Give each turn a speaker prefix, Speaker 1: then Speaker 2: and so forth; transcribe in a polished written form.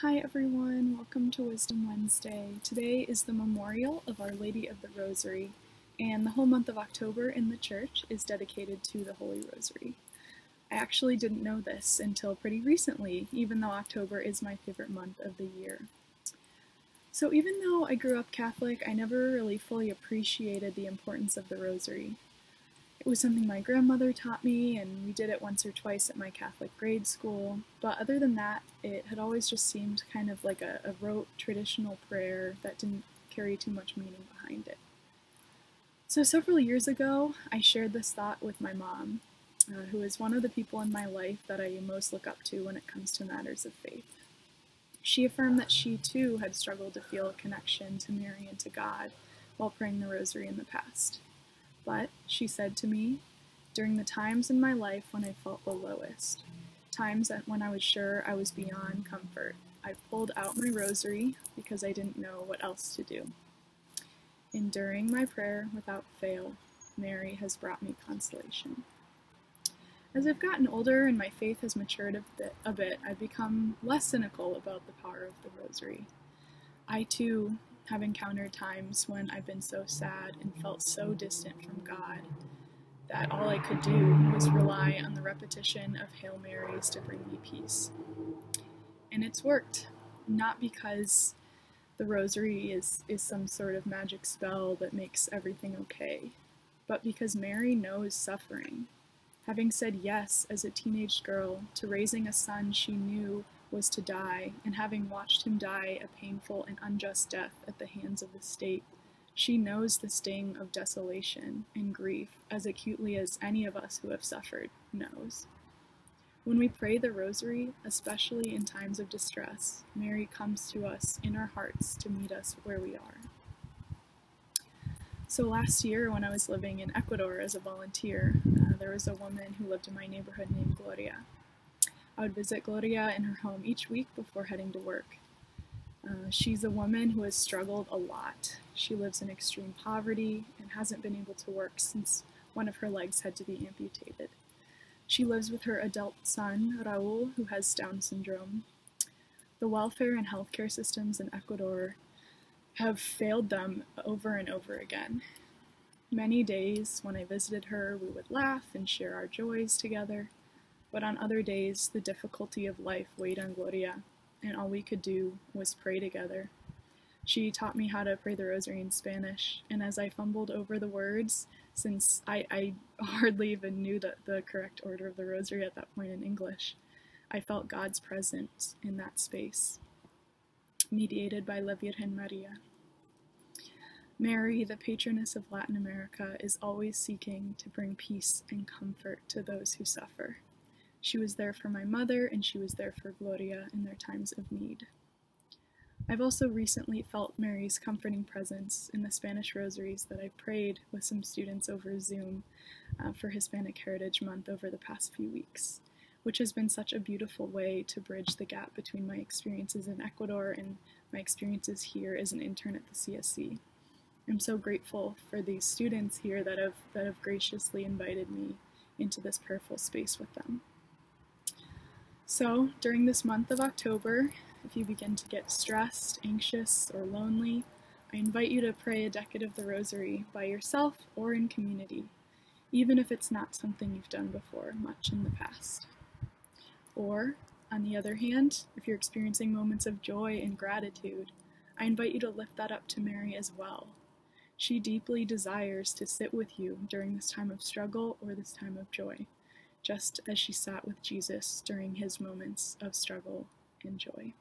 Speaker 1: Hi everyone, welcome to Wisdom Wednesday. Today is the memorial of Our Lady of the Rosary, and the whole month of October in the church is dedicated to the Holy Rosary. I actually didn't know this until pretty recently, even though October is my favorite month of the year. So even though I grew up Catholic, I never really fully appreciated the importance of the Rosary. It was something my grandmother taught me, and we did it once or twice at my Catholic grade school, but other than that, it had always just seemed kind of like a rote traditional prayer that didn't carry too much meaning behind it. So several years ago, I shared this thought with my mom, who is one of the people in my life that I most look up to when it comes to matters of faith. She affirmed that she too had struggled to feel a connection to Mary and to God while praying the Rosary in the past. But, she said to me, during the times in my life when I felt the lowest, times when I was sure I was beyond comfort, I pulled out my rosary because I didn't know what else to do. Enduring my prayer without fail, Mary has brought me consolation. As I've gotten older and my faith has matured a bit, I've become less cynical about the power of the rosary. I too have encountered times when I've been so sad and felt so distant from God that all I could do was rely on the repetition of Hail Marys to bring me peace. And it's worked, not because the rosary is some sort of magic spell that makes everything okay, but because Mary knows suffering. Having said yes as a teenage girl to raising a son she knew was to die, and having watched him die a painful and unjust death at the hands of the state, she knows the sting of desolation and grief as acutely as any of us who have suffered knows. When we pray the Rosary, especially in times of distress, Mary comes to us in our hearts to meet us where we are. So last year, when I was living in Ecuador as a volunteer, there was a woman who lived in my neighborhood named Gloria. I would visit Gloria in her home each week before heading to work. She's a woman who has struggled a lot. She lives in extreme poverty and hasn't been able to work since one of her legs had to be amputated. She lives with her adult son, Raul, who has Down syndrome. The welfare and healthcare systems in Ecuador have failed them over and over again. Many days when I visited her, we would laugh and share our joys together. But on other days, the difficulty of life weighed on Gloria, and all we could do was pray together. She taught me how to pray the Rosary in Spanish, and as I fumbled over the words, since I hardly even knew the correct order of the Rosary at that point in English, I felt God's presence in that space, mediated by La Virgen Maria. Mary, the patroness of Latin America, is always seeking to bring peace and comfort to those who suffer. She was there for my mother, and she was there for Gloria in their times of need. I've also recently felt Mary's comforting presence in the Spanish rosaries that I've prayed with some students over Zoom for Hispanic Heritage Month over the past few weeks, which has been such a beautiful way to bridge the gap between my experiences in Ecuador and my experiences here as an intern at the CSC. I'm so grateful for these students here that have graciously invited me into this prayerful space with them. So, during this month of October, if you begin to get stressed, anxious, or lonely, I invite you to pray a decade of the Rosary by yourself or in community, even if it's not something you've done before much in the past. Or, on the other hand, if you're experiencing moments of joy and gratitude, I invite you to lift that up to Mary as well. She deeply desires to sit with you during this time of struggle or this time of joy, just as she sat with Jesus during his moments of struggle and joy.